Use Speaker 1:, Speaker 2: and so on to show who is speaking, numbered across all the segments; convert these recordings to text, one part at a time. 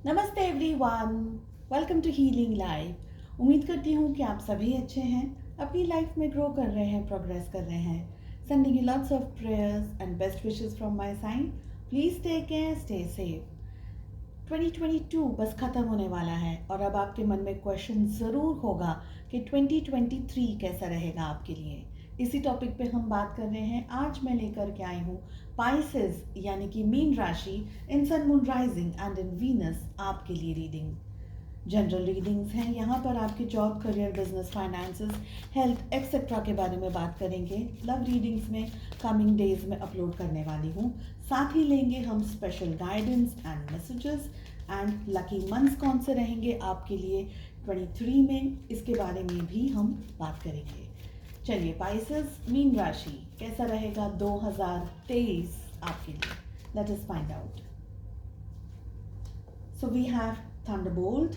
Speaker 1: नमस्ते everyone, welcome to healing life. उम्मीद करती हूँ कि आप सभी अच्छे हैं, अपनी लाइफ में ग्रो कर रहे हैं, प्रोग्रेस कर रहे हैं। Sending you lots of prayers and best wishes from my side. Please take care, stay safe. 2022 बस खत्म होने वाला है और अब आपके मन में क्वेश्चन ज़रूर होगा कि 2023 कैसा रहेगा आपके लिए। इसी टॉपिक पे हम बात कर रहे हैं। आज मैं लेकर के आई हूँ पाइसेस यानी कि मीन राशि in sun moon rising and in Venus आपके लिए रीडिंग। जनरल रीडिंग्स हैं। यहाँ पर आपके job, career, business, finances, health etcetera के बारे में बात करेंगे। लव रीडिंग्स में कमिंग डेज में अपलोड करने वाली हूँ। साथ ही लेंगे हम special guidance and messages and lucky months कौन से रहेंगे आपके लिए 23 में, इसके बारे में भी हम बात करेंगे। चलिए, पाइसेस मीन राशि कैसा रहेगा 2023 आपके लिए, let us find out. So we have thunderbolt,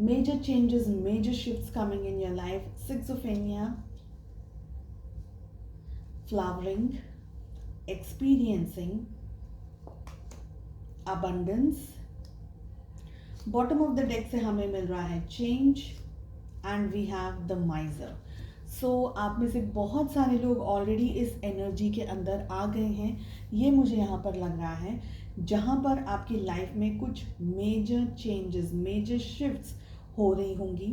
Speaker 1: major changes, major shifts coming in your life. Six of Enya, flowering, experiencing, abundance. Bottom of the deck से हमें मिल रहा है change and we have the miser. सो आप में से बहुत सारे लोग ऑलरेडी इस एनर्जी के अंदर आ गए हैं, ये मुझे यहाँ पर लग रहा है, जहाँ पर आपकी लाइफ में कुछ मेजर चेंजेस, मेजर शिफ्ट्स हो रही होंगी।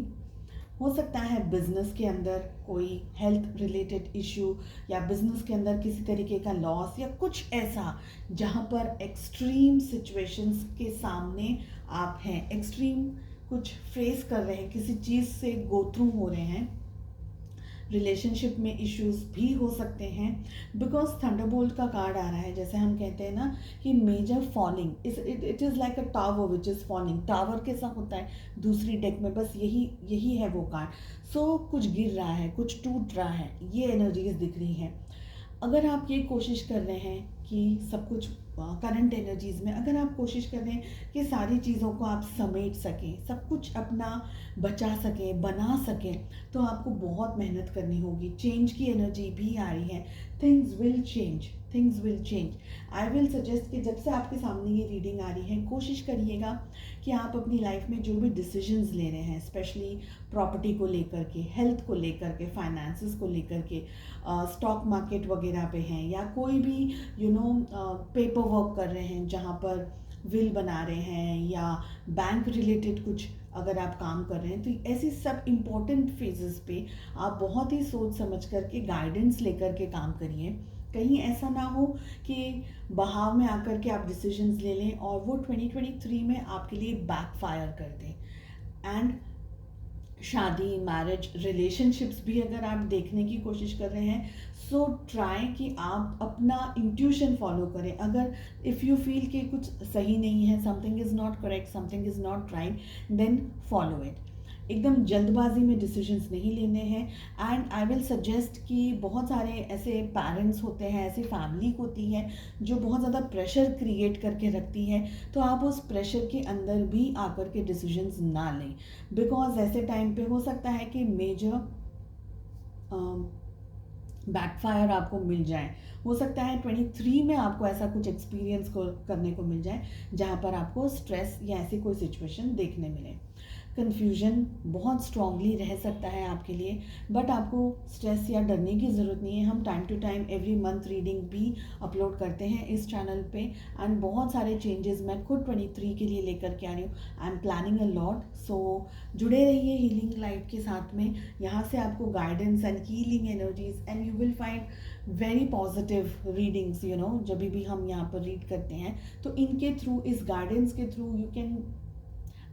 Speaker 1: हो सकता है बिजनेस के अंदर कोई हेल्थ रिलेटेड इशू, या बिजनेस के अंदर किसी तरीके का लॉस, या कुछ ऐसा जहाँ पर एक्सट्रीम सिचुएशंस के सामने आप हैं, एक्सट्रीम कुछ फेस कर रहे हैं, किसी चीज़ से गो थ्रू हो रहे हैं। रिलेशनशिप में इश्यूज भी हो सकते हैं, बिकॉज थंडरबोल्ट का कार्ड आ रहा है। जैसे हम कहते हैं ना कि major falling it is like a tower which is falling. Tower कैसा होता है दूसरी डेक में, बस यही है वो कार्ड। सो कुछ गिर रहा है, कुछ टूट रहा है, ये एनर्जीज दिख रही हैं। अगर आप ये कोशिश कर रहे हैं कि सब कुछ करंट एनर्जीज में, अगर आप कोशिश कर रहे हैं कि सारी चीज़ों को आप समेट सकें, सब कुछ अपना बचा सकें, बना सकें, तो आपको बहुत मेहनत करनी होगी। चेंज की एनर्जी भी आ रही है। Things will change, things will change. I will suggest कि जब से आपके सामने ये रीडिंग आ रही है, कोशिश करिएगा कि आप अपनी लाइफ में जो भी डिसीजंस ले रहे हैं, स्पेशली प्रॉपर्टी को लेकर के, हेल्थ को लेकर के, फाइनेंसेस को लेकर के, स्टॉक मार्केट वगैरह पे हैं, या कोई भी पेपर वर्क कर रहे हैं जहाँ पर विल बना रहे हैं, या बैंक रिलेटेड कुछ अगर आप काम कर रहे हैं, तो ऐसी सब इम्पोर्टेंट फेजेस पे आप बहुत ही सोच समझ करके गाइडेंस लेकर के काम करिए। कहीं ऐसा ना हो कि बहाव में आकर के आप डिसीजंस ले लें और वो 2023 में आपके लिए बैकफायर कर दें। एंड शादी, मैरिज, रिलेशनशिप्स भी अगर आप देखने की कोशिश कर रहे हैं, सो ट्राई कि आप अपना इंट्यूशन फॉलो करें। अगर इफ़ यू फील कि कुछ सही नहीं है, something is not correct, something is not right, then follow it. एकदम जल्दबाजी में डिसीजंस नहीं लेने हैं। एंड आई विल सजेस्ट कि बहुत सारे ऐसे पेरेंट्स होते हैं, ऐसी फैमिली होती है जो बहुत ज़्यादा प्रेशर क्रिएट करके रखती है, तो आप उस प्रेशर के अंदर भी आकर के डिसीजंस ना लें, बिकॉज ऐसे टाइम पे हो सकता है कि मेजर बैकफायर आपको मिल जाए। हो सकता है 23 में आपको ऐसा कुछ एक्सपीरियंस करने को मिल जाए जहाँ पर आपको स्ट्रेस या ऐसी कोई सिचुएशन देखने मिले। कन्फ्यूजन बहुत स्ट्रांगली रह सकता है आपके लिए, बट आपको स्ट्रेस या डरने की ज़रूरत नहीं है। हम time to time every month reading भी अपलोड करते हैं इस चैनल पे, एंड बहुत सारे चेंजेस मैं खुद 23 के लिए लेकर के आ रही हूँ। I am planning a lot. So जुड़े रहिए हीलिंग लाइफ के साथ में। यहाँ से आपको guidance and healing energies and you will find very positive readings. जब भी हम यहाँ पर रीड करते हैं, तो इनके थ्रू, इस गाइडेंस के through you can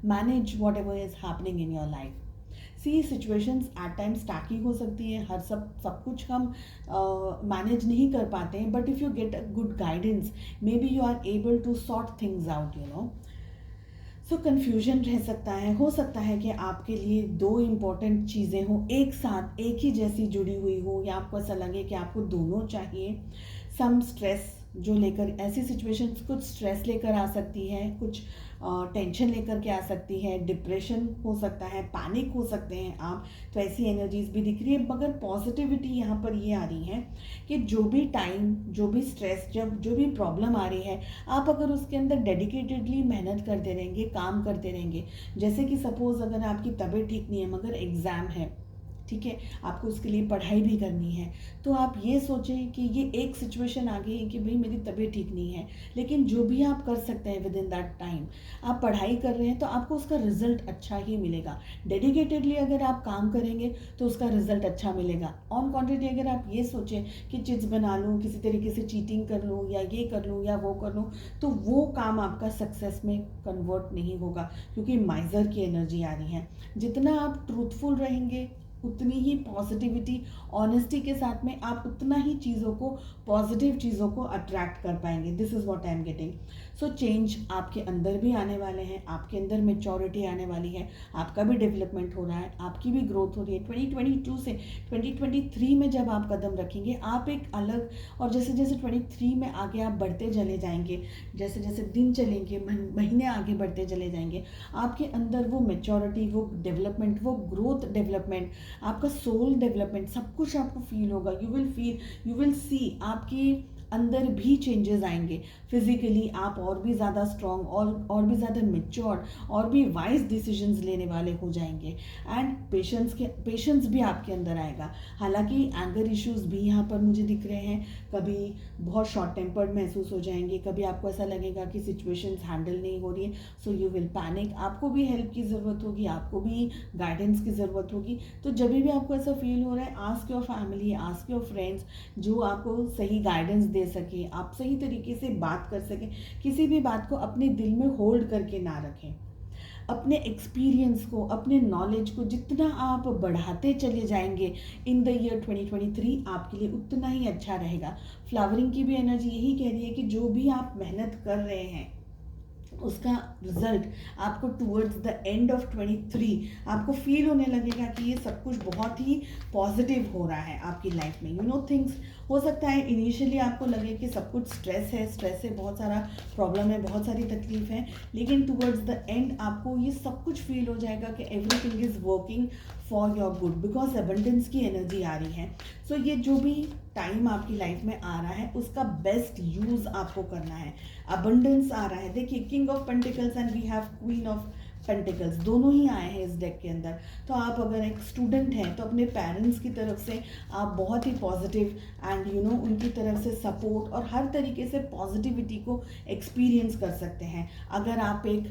Speaker 1: manage whatever is happening in your life. See situations at times tricky हो सकती हैं, हर सब कुछ हम मैनेज नहीं कर पाते हैं, but if you get a good guidance, maybe you are able to sort things out. So confusion रह सकता है। हो सकता है कि आपके लिए दो इम्पॉर्टेंट चीज़ें हों एक साथ, एक ही जैसी जुड़ी हुई हो, या आपको ऐसा लगे कि आपको दोनों चाहिए। सम स्ट्रेस जो लेकर ऐसी सिचुएशंस कुछ स्ट्रेस लेकर आ सकती है, कुछ टेंशन लेकर के आ सकती है, डिप्रेशन हो सकता है, पैनिक हो सकते हैं आप, तो ऐसी एनर्जीज भी दिख रही है। मगर पॉजिटिविटी यहाँ पर ये आ रही है कि जो भी टाइम, जो भी स्ट्रेस, जब जो भी प्रॉब्लम आ रही है, आप अगर उसके अंदर डेडिकेटेडली मेहनत करते रहेंगे, काम करते रहेंगे, जैसे कि सपोज़ अगर आपकी तबीयत ठीक नहीं है मगर एग्ज़ाम है, ठीक है, आपको उसके लिए पढ़ाई भी करनी है, तो आप ये सोचें कि ये एक सिचुएशन आ गई है कि भाई मेरी तबीयत ठीक नहीं है, लेकिन जो भी आप कर सकते हैं विद इन दैट टाइम, आप पढ़ाई कर रहे हैं तो आपको उसका रिजल्ट अच्छा ही मिलेगा। डेडिकेटेडली अगर आप काम करेंगे तो उसका रिजल्ट अच्छा मिलेगा। ऑन क्वांटिटी अगर आप ये सोचें कि चिट्स बना लूँ, किसी तरीके से चीटिंग कर लूँ, या ये कर लूँ या वो कर लूँ, तो वो काम आपका सक्सेस में कन्वर्ट नहीं होगा, क्योंकि माइजर की एनर्जी आ रही है। जितना आप ट्रूथफुल रहेंगे, उतनी ही पॉजिटिविटी, ऑनेस्टी के साथ में आप उतना ही चीज़ों को, पॉजिटिव चीज़ों को अट्रैक्ट कर पाएंगे। This is what I am getting. So change आपके अंदर भी आने वाले हैं, आपके अंदर मेच्योरिटी आने वाली है, आपका भी डेवलपमेंट हो रहा है, आपकी भी ग्रोथ हो रही है। 2022 से 2023 में जब आप कदम रखेंगे, आप एक अलग, और जैसे जैसे 23 में आगे आप बढ़ते चले जाएंगे, जैसे जैसे दिन चलेंगे, महीने आगे बढ़ते चले जाएंगे, आपके अंदर वो मेच्योरिटी, वो डेवलपमेंट, वो ग्रोथ, डेवलपमेंट, आपका सोल डेवलपमेंट, सब कुछ आपको फील होगा। यू विल सी आपकी अंदर भी चेंजेस आएंगे। फिजिकली आप और भी ज़्यादा स्ट्रॉन्ग, और भी ज़्यादा मेच्योर, और भी वाइज डिसीजंस लेने वाले हो जाएंगे। एंड पेशेंस भी आपके अंदर आएगा। हालांकि एंगर इश्यूज भी यहाँ पर मुझे दिख रहे हैं, कभी बहुत शॉर्ट टेम्पर्ड महसूस हो जाएंगे, कभी आपको ऐसा लगेगा कि सिचुएशंस हैंडल नहीं हो रही है, सो यू विल पैनिक। आपको भी हेल्प की ज़रूरत होगी, आपको भी गाइडेंस की ज़रूरत होगी। तो जब भी आपको ऐसा फील हो रहा है, ask your family, ask your friends, जो आपको सही गाइडेंस दे सके, आप सही तरीके से बात कर सकें। किसी भी बात को अपने दिल में होल्ड करके ना रखें। अपने एक्सपीरियंस को, अपने नॉलेज को जितना आप बढ़ाते चले जाएंगे इन द ईयर 2023, आपके लिए उतना ही अच्छा रहेगा। फ्लावरिंग की भी एनर्जी यही कह रही है कि जो भी आप मेहनत कर रहे हैं, उसका रिजल्ट आपको टूवर्ड्स द एंड ऑफ 23 आपको फील होने लगेगा कि ये सब कुछ बहुत ही पॉजिटिव हो रहा है आपकी लाइफ में। यू नो थिंग्स, हो सकता है इनिशियली आपको लगे कि सब कुछ स्ट्रेस है, बहुत सारा प्रॉब्लम है, बहुत सारी तकलीफ है, लेकिन टूवर्ड्स द एंड आपको ये सब कुछ फील हो जाएगा कि everything is working for your good, because abundance की एनर्जी आ रही है। सो ये जो भी टाइम आपकी लाइफ में आ रहा है, उसका बेस्ट यूज आपको करना है। अबंडेंस आ रहा है, देखिए king of pentacles and we have queen of pentacles, दोनों ही आए हैं इस डेक के अंदर। तो आप अगर एक स्टूडेंट हैं तो अपने पेरेंट्स की तरफ से आप बहुत ही पॉजिटिव एंड उनकी तरफ से सपोर्ट और हर तरीके से पॉजिटिविटी को एक्सपीरियंस कर सकते हैं। अगर आप एक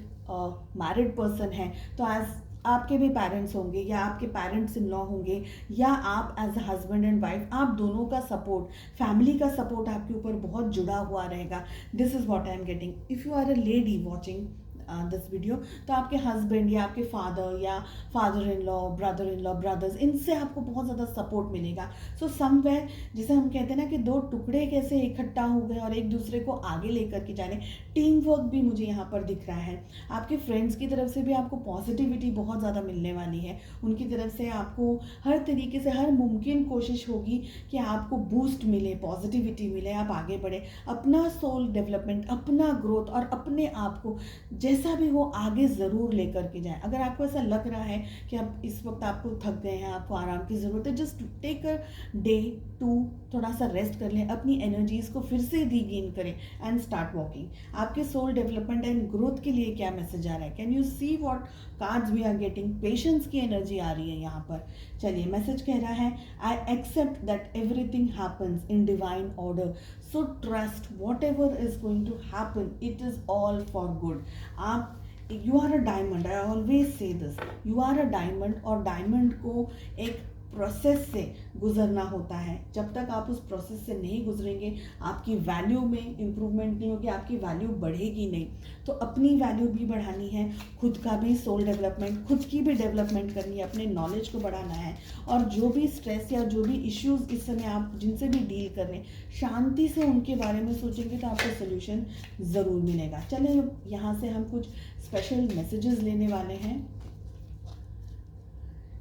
Speaker 1: मैरिड पर्सन हैं तो एज आपके भी पेरेंट्स होंगे, या आपके पेरेंट्स इन लॉ होंगे, या आप as a husband and wife, आप दोनों का सपोर्ट, फैमिली का सपोर्ट आपके ऊपर बहुत जुड़ा हुआ रहेगा। This is what I am getting. If you are a lady watching this video, तो आपके हस्बैंड या आपके फादर या father in law, brother in law, brothers, इनसे आपको बहुत ज़्यादा सपोर्ट मिलेगा। सो समवेयर, जैसे हम कहते हैं ना कि दो टुकड़े कैसे इकट्ठा हो गए और एक दूसरे को आगे लेकर के जा रहे, टीम वर्क भी मुझे यहाँ पर दिख रहा है। आपके फ्रेंड्स की तरफ से भी आपको पॉजिटिविटी बहुत ज़्यादा मिलने वाली है। उनकी तरफ से आपको हर तरीके से, हर मुमकिन कोशिश होगी कि आपको बूस्ट मिले, पॉजिटिविटी मिले, आप आगे बढ़े, अपना सोल डेवलपमेंट, अपना ग्रोथ और अपने आप को जैसा भी हो आगे ज़रूर लेकर के जाएं। अगर आपको ऐसा लग रहा है कि आप इस वक्त आपको थक गए हैं, आपको आराम की ज़रूरत है, just take a day two, थोड़ा सा रेस्ट कर लें, अपनी एनर्जीज़ को फिर से रीगेन करें एंड स्टार्ट वॉकिंग। आपके सोल डेवलपमेंट एंड ग्रोथ के लिए क्या मैसेज आ रहा है? Can you see what cards we are getting? Patience की एनर्जी आ रही है यहाँ पर। चलिए, मैसेज कह रहा है, I accept that everything happens in divine order, so trust whatever is going to happen, it is all for good. आप, you are a diamond, I always say this, you are a diamond, और diamond को एक process से गुजरना होता है। जब तक आप उस प्रोसेस से नहीं गुजरेंगे, आपकी वैल्यू में इम्प्रूवमेंट नहीं होगी, आपकी वैल्यू बढ़ेगी नहीं। तो अपनी वैल्यू भी बढ़ानी है, खुद का भी सोल डेवलपमेंट, खुद की भी डेवलपमेंट करनी है, अपने नॉलेज को बढ़ाना है। और जो भी स्ट्रेस या जो भी इश्यूज इस समय आप जिनसे भी डील कर रहे हैं, शांति से उनके बारे में सोचेंगे तो आपको सोल्यूशन ज़रूर मिलेगा। चलिए, यहाँ से हम कुछ स्पेशल मैसेजेस लेने वाले हैं।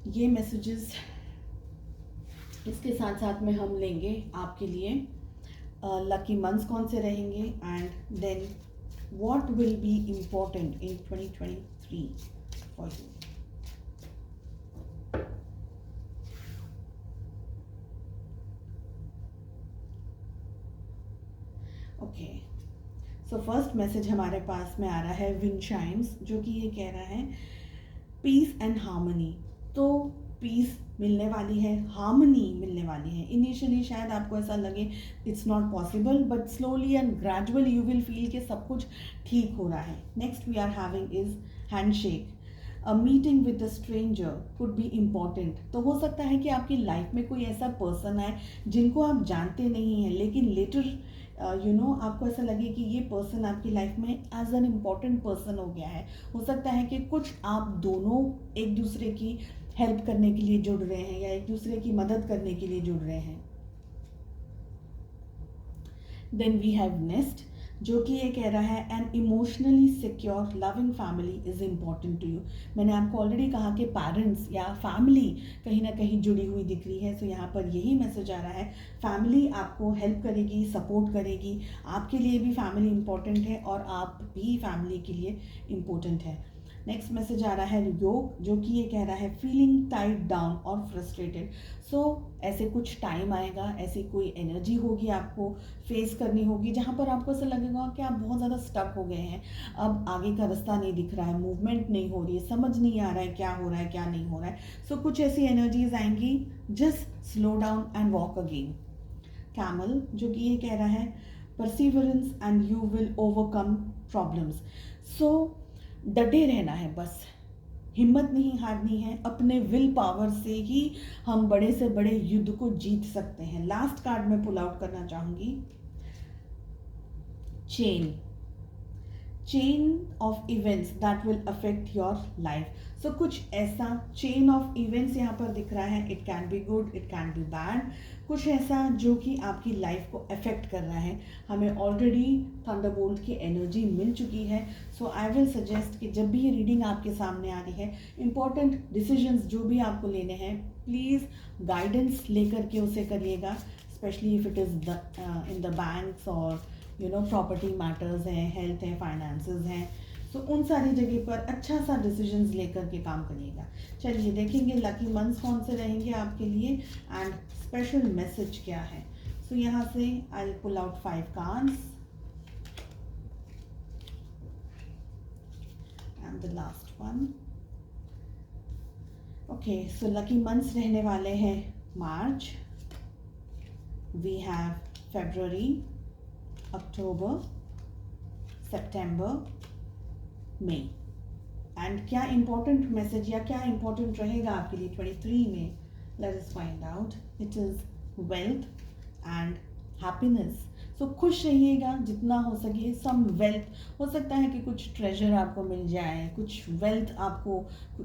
Speaker 1: ये मैसेजेस इसके साथ साथ में हम लेंगे आपके लिए लकी मंथ्स कौन से रहेंगे and then what will be important in 2023 for you. Okay, so first message हमारे पास में आ रहा है विंड चाइम्स, जो कि ये कह रहा है पीस एंड हार्मनी. तो पीस मिलने वाली है, हार्मनी मिलने वाली है. इनिशियली शायद आपको ऐसा लगे it's not possible, but slowly and gradually you will feel कि सब कुछ ठीक हो रहा है. Next we are having is handshake. A meeting with a stranger could be important. तो हो सकता है कि आपकी लाइफ में कोई ऐसा पर्सन है जिनको आप जानते नहीं हैं, लेकिन लेटर आपको ऐसा लगे कि ये पर्सन आपकी लाइफ में एज एन इम्पॉर्टेंट पर्सन हो गया है. हो सकता है कि कुछ आप दोनों एक दूसरे की हेल्प करने के लिए जुड़ रहे हैं या एक दूसरे की मदद करने के लिए जुड़ रहे हैं. देन वी हैव नेस्ट, जो कि ये कह रहा है an emotionally secure loving family is important to you. मैंने आपको ऑलरेडी कहा कि पेरेंट्स या फैमिली कहीं ना कहीं जुड़ी हुई दिख रही है. सो यहाँ पर यही मैसेज आ रहा है, फैमिली आपको हेल्प करेगी, सपोर्ट करेगी. आपके लिए भी फैमिली इम्पॉर्टेंट है और आप भी फैमिली के लिए इम्पोर्टेंट है. नेक्स्ट मैसेज आ रहा है योग, जो कि ये कह रहा है फीलिंग टाइड डाउन और फ्रस्ट्रेटेड. सो ऐसे कुछ टाइम आएगा, ऐसी कोई एनर्जी होगी आपको फेस करनी होगी जहाँ पर आपको ऐसा लगेगा कि आप बहुत ज़्यादा स्टक हो गए हैं. अब आगे का रास्ता नहीं दिख रहा है, मूवमेंट नहीं हो रही है, समझ नहीं आ रहा है क्या हो रहा है क्या नहीं हो रहा है. सो कुछ ऐसी एनर्जीज आएंगी, just slow down and walk again. Camel, जो कि ये कह रहा है perseverance and you will overcome problems. So डटे रहना है, बस हिम्मत नहीं हारनी है. अपने विल पावर से ही हम बड़े से बड़े युद्ध को जीत सकते हैं. लास्ट कार्ड में पुल आउट करना चाहूंगी, chain of events that will affect your life. So कुछ ऐसा चेन ऑफ इवेंट्स यहाँ पर दिख रहा है. It can be good, it can be bad. कुछ ऐसा जो कि आपकी लाइफ को अफेक्ट कर रहा है. हमें ऑलरेडी थंडरबोल्ट की एनर्जी मिल चुकी है. सो आई विल सजेस्ट कि जब भी ये रीडिंग आपके सामने आ रही है, इंपॉर्टेंट डिसीजंस जो भी आपको लेने हैं, प्लीज़ गाइडेंस लेकर के उसे करिएगा. Specially if it is in the banks और प्रॉपर्टी मैटर्स हैं, हेल्थ है, फाइनेंसेस हैं. सो उन सारी जगह पर अच्छा सा डिसीजंस लेकर के काम करिएगा. चलिए देखेंगे लकी मंथ्स कौन से रहेंगे आपके लिए एंड स्पेशल मैसेज क्या है. सो यहाँ से I will pull out 5 cards and the last one. Okay, so lucky months रहने वाले हैं March, we have February, October, सितंबर, मई. एंड क्या इंपॉर्टेंट मैसेज या क्या इंपॉर्टेंट रहेगा आपके लिए 23 में, let us find out. It is wealth and happiness. So खुश रहिएगा जितना हो सके. सम वेल्थ, हो सकता है कि कुछ ट्रेजर आपको मिल जाए, कुछ वेल्थ आपको,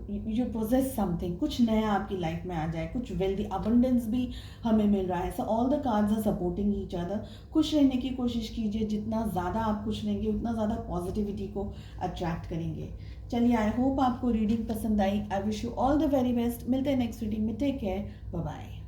Speaker 1: यू पोजेस समथिंग, कुछ नया आपकी लाइफ में आ जाए, कुछ वेल्थी अबंडेंस भी हमें मिल रहा है. So all the cards are supporting each other. खुश रहने की कोशिश कीजिए. जितना ज़्यादा आप खुश रहेंगे उतना ज़्यादा पॉजिटिविटी को अट्रैक्ट करेंगे. चलिए, आई होप आपको रीडिंग पसंद आई. I wish you all the very best. मिलते हैं नेक्स्ट रीडिंग में. Take care, bye bye.